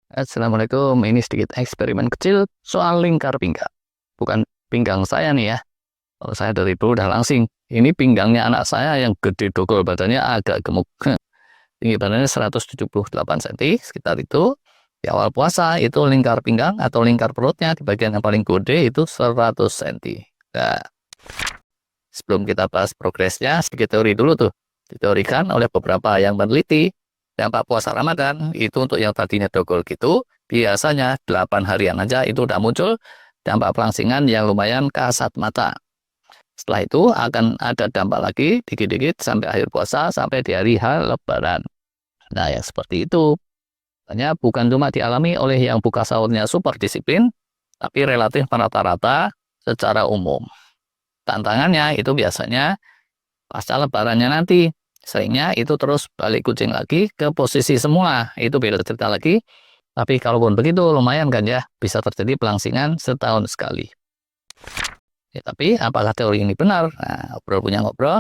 Assalamualaikum, ini sedikit eksperimen kecil soal lingkar pinggang. Bukan pinggang saya nih ya, kalau saya dari dulu udah langsing. Ini pinggangnya anak saya yang gede dogol, badannya agak gemuk. Tinggi badannya 178 cm, sekitar itu. Di awal puasa itu lingkar pinggang atau lingkar perutnya di bagian yang paling gede itu 100 cm. Nah, sebelum kita bahas progresnya, sedikit teori dulu tuh. Diteorikan oleh beberapa yang meneliti, dampak puasa Ramadan itu untuk yang tadinya dogol gitu, biasanya 8 harian aja itu udah muncul dampak pelangsingan yang lumayan kasat mata. Setelah itu akan ada dampak lagi dikit-dikit sampai akhir puasa, sampai di hari H Lebaran. Nah, yang seperti itu hanya bukan cuma dialami oleh yang buka sahurnya super disiplin, tapi relatif rata-rata secara umum. Tantangannya itu biasanya pasca lebarannya nanti. Seringnya itu terus balik kucing lagi ke posisi semula. Itu beda cerita lagi. Tapi kalaupun begitu lumayan kan ya, bisa terjadi pelangsingan setahun sekali. Ya, tapi apakah teori ini benar? Nah, ngobrol punya ngobrol,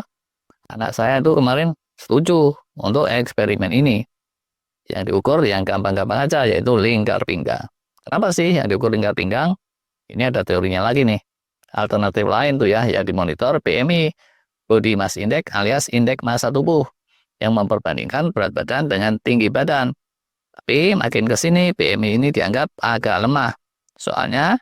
anak saya itu kemarin setuju untuk eksperimen ini. Yang diukur yang gampang-gampang aja, yaitu lingkar pinggang. Kenapa sih yang diukur lingkar pinggang? Ini ada teorinya lagi nih. Alternatif lain tuh ya, yang dimonitor BMI, Body Mass Index alias indeks massa tubuh, yang memperbandingkan berat badan dengan tinggi badan. Tapi makin ke sini BMI ini dianggap agak lemah. Soalnya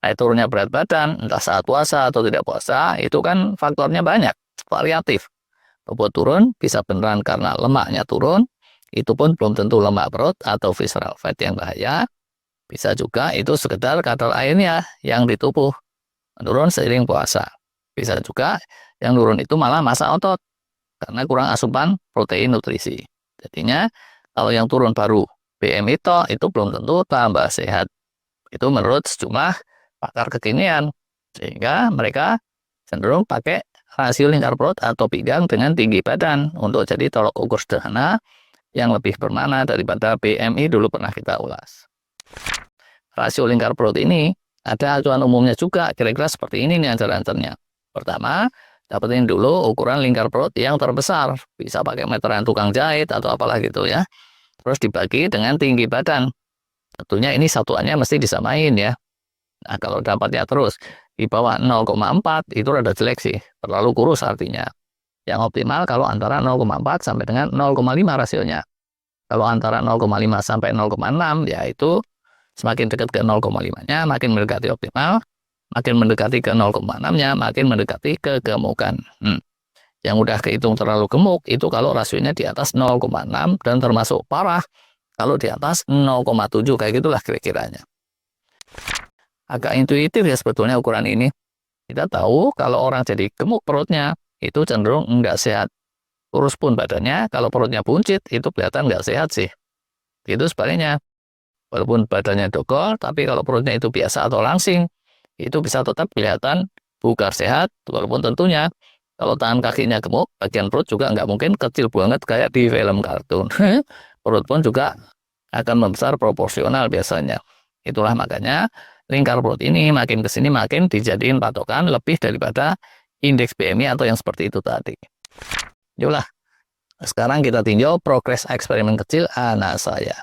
naik turunnya berat badan, entah saat puasa atau tidak puasa, itu kan faktornya banyak, variatif. Bobot turun bisa beneran karena lemaknya turun, itu pun belum tentu lemak perut atau visceral fat yang bahaya. Bisa juga itu sekedar kadar airnya yang di tubuh menurun seiring puasa. Bisa juga yang turun itu malah massa otot karena kurang asupan protein nutrisi. Jadinya kalau yang turun baru BMI itu belum tentu tambah sehat. Itu menurut sejumlah pakar kekinian. Sehingga mereka cenderung pakai rasio lingkar perut atau pinggang dengan tinggi badan untuk jadi tolok ukur sederhana yang lebih bermakna daripada BMI dulu pernah kita ulas. Rasio lingkar perut ini ada acuan umumnya juga, kira-kira seperti ini nih ancar-ancarnya. Pertama, dapetin dulu ukuran lingkar perut yang terbesar. Bisa pakai meteran tukang jahit atau apalah gitu ya. Terus dibagi dengan tinggi badan. Tentunya ini satuannya mesti disamain ya. Nah, kalau dapatnya terus di bawah 0,4 itu rada jelek sih. Terlalu kurus artinya. Yang optimal kalau antara 0,4 sampai dengan 0,5 rasionya. Kalau antara 0,5 sampai 0,6 ya itu semakin dekat ke 0,5-nya makin mendekati optimal, makin mendekati ke 0,6-nya makin mendekati kegemukan. Yang udah kehitung terlalu gemuk itu kalau rasionya di atas 0,6 dan termasuk parah kalau di atas 0,7 kayak gitulah kira-kiranya. Agak intuitif ya sebetulnya ukuran ini. Kita tahu kalau orang jadi gemuk perutnya itu cenderung enggak sehat. Kurus pun badannya, kalau perutnya buncit itu kelihatan enggak sehat sih. Itu sebaliknya. Walaupun badannya dogol, tapi kalau perutnya itu biasa atau langsing, itu bisa tetap kelihatan bugar sehat, walaupun tentunya kalau tangan kakinya gemuk, bagian perut juga nggak mungkin kecil banget kayak di film kartun. Perut pun juga akan membesar proporsional biasanya. Itulah makanya lingkar perut ini makin ke sini makin dijadiin patokan lebih daripada indeks BMI atau yang seperti itu tadi. Yolah, sekarang kita tinjau progres eksperimen kecil anak saya.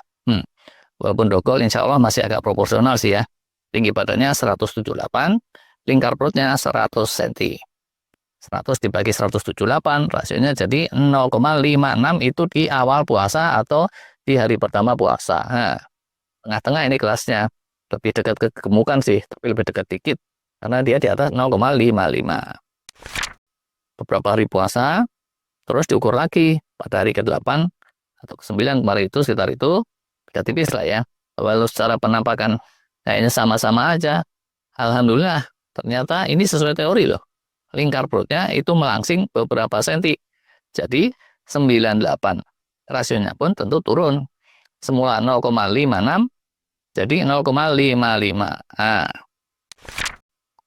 Walaupun dogol insya Allah masih agak proporsional sih ya. Tinggi badannya 178, lingkar perutnya 100 cm. 100 dibagi 178, rasionya jadi 0,56 itu di awal puasa atau di hari pertama puasa. Nah, tengah-tengah ini kelasnya. Lebih dekat ke kegemukan sih, tapi lebih dekat dikit. Karena dia di atas 0,55. Beberapa hari puasa, terus diukur lagi pada hari ke-8 atau ke-9 kemarin itu sekitar itu. Beda tipis lah ya. Walau secara penampakan kayaknya sama-sama aja. Alhamdulillah, ternyata ini sesuai teori loh. Lingkar perutnya itu melangsing beberapa senti. Jadi 98. Rasionya pun tentu turun. Semula 0,56 jadi 0,55. Nah,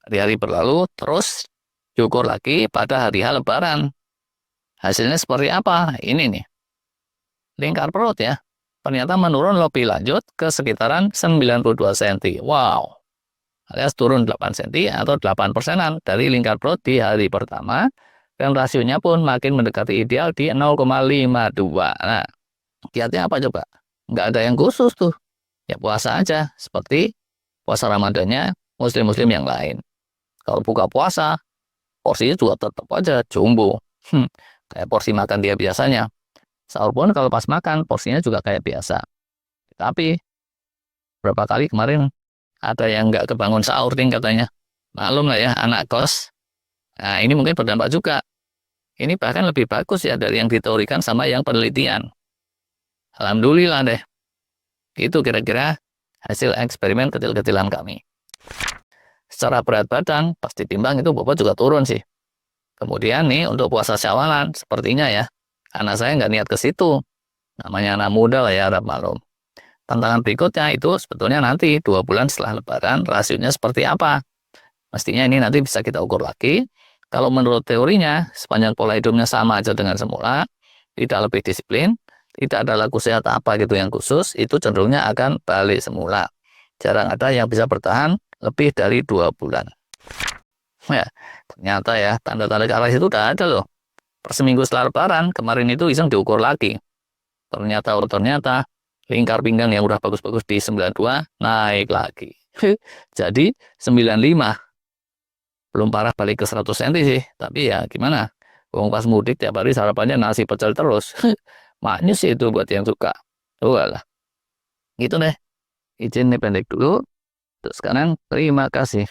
hari-hari berlalu terus diukur lagi pada hari H Lebaran. Hasilnya seperti apa? Ini nih. Lingkar perut ya. Ternyata menurun lebih lanjut ke sekitaran 92 cm. Wow, alias turun 8 cm atau 8%-an dari lingkar perut di hari pertama, dan rasionya pun makin mendekati ideal di 0,52. Nah, kiatnya apa coba? Nggak ada yang khusus tuh. ya puasa aja, seperti puasa Ramadannya muslim-muslim yang lain. Kalau buka puasa, porsinya juga tetap aja jumbo. Kayak porsi makan dia biasanya. Sahur pun kalau pas makan, porsinya juga kayak biasa. Tapi, berapa kali kemarin ada yang nggak kebangun sahur nih katanya. Maklum lah ya, anak kos. Nah, ini mungkin berdampak juga. Ini bahkan lebih bagus ya dari yang diteorikan sama yang penelitian. Alhamdulillah deh. Itu kira-kira hasil eksperimen kecil-kecilan kami. Secara berat badan, pasti timbang itu bobot juga turun sih. Kemudian nih, untuk puasa syawalan, sepertinya ya, anak saya nggak niat ke situ. Namanya anak muda lah ya, harap maklum. Tantangan berikutnya itu sebetulnya nanti 2 bulan setelah lebaran, rasionya seperti apa. Mestinya ini nanti bisa kita ukur lagi. Kalau menurut teorinya, sepanjang pola hidupnya sama aja dengan semula, tidak lebih disiplin, tidak ada laku sehat apa gitu yang khusus, itu cenderungnya akan balik semula. Jarang ada yang bisa bertahan lebih dari 2 bulan. Ya, ternyata ya, tanda-tanda ke arah itu udah ada loh. Per seminggu setelah lebaran, kemarin itu iseng diukur lagi. Ternyata lingkar pinggang yang udah bagus-bagus di 92 naik lagi. Jadi 95. Belum parah balik ke 100 cm sih, tapi ya gimana? Wong pas mudik tiap hari sarapannya nasi pecel terus. Maknyus sih itu buat yang suka. Walah. Gitu deh. Izin nih pendek dulu. Terus sekarang terima kasih.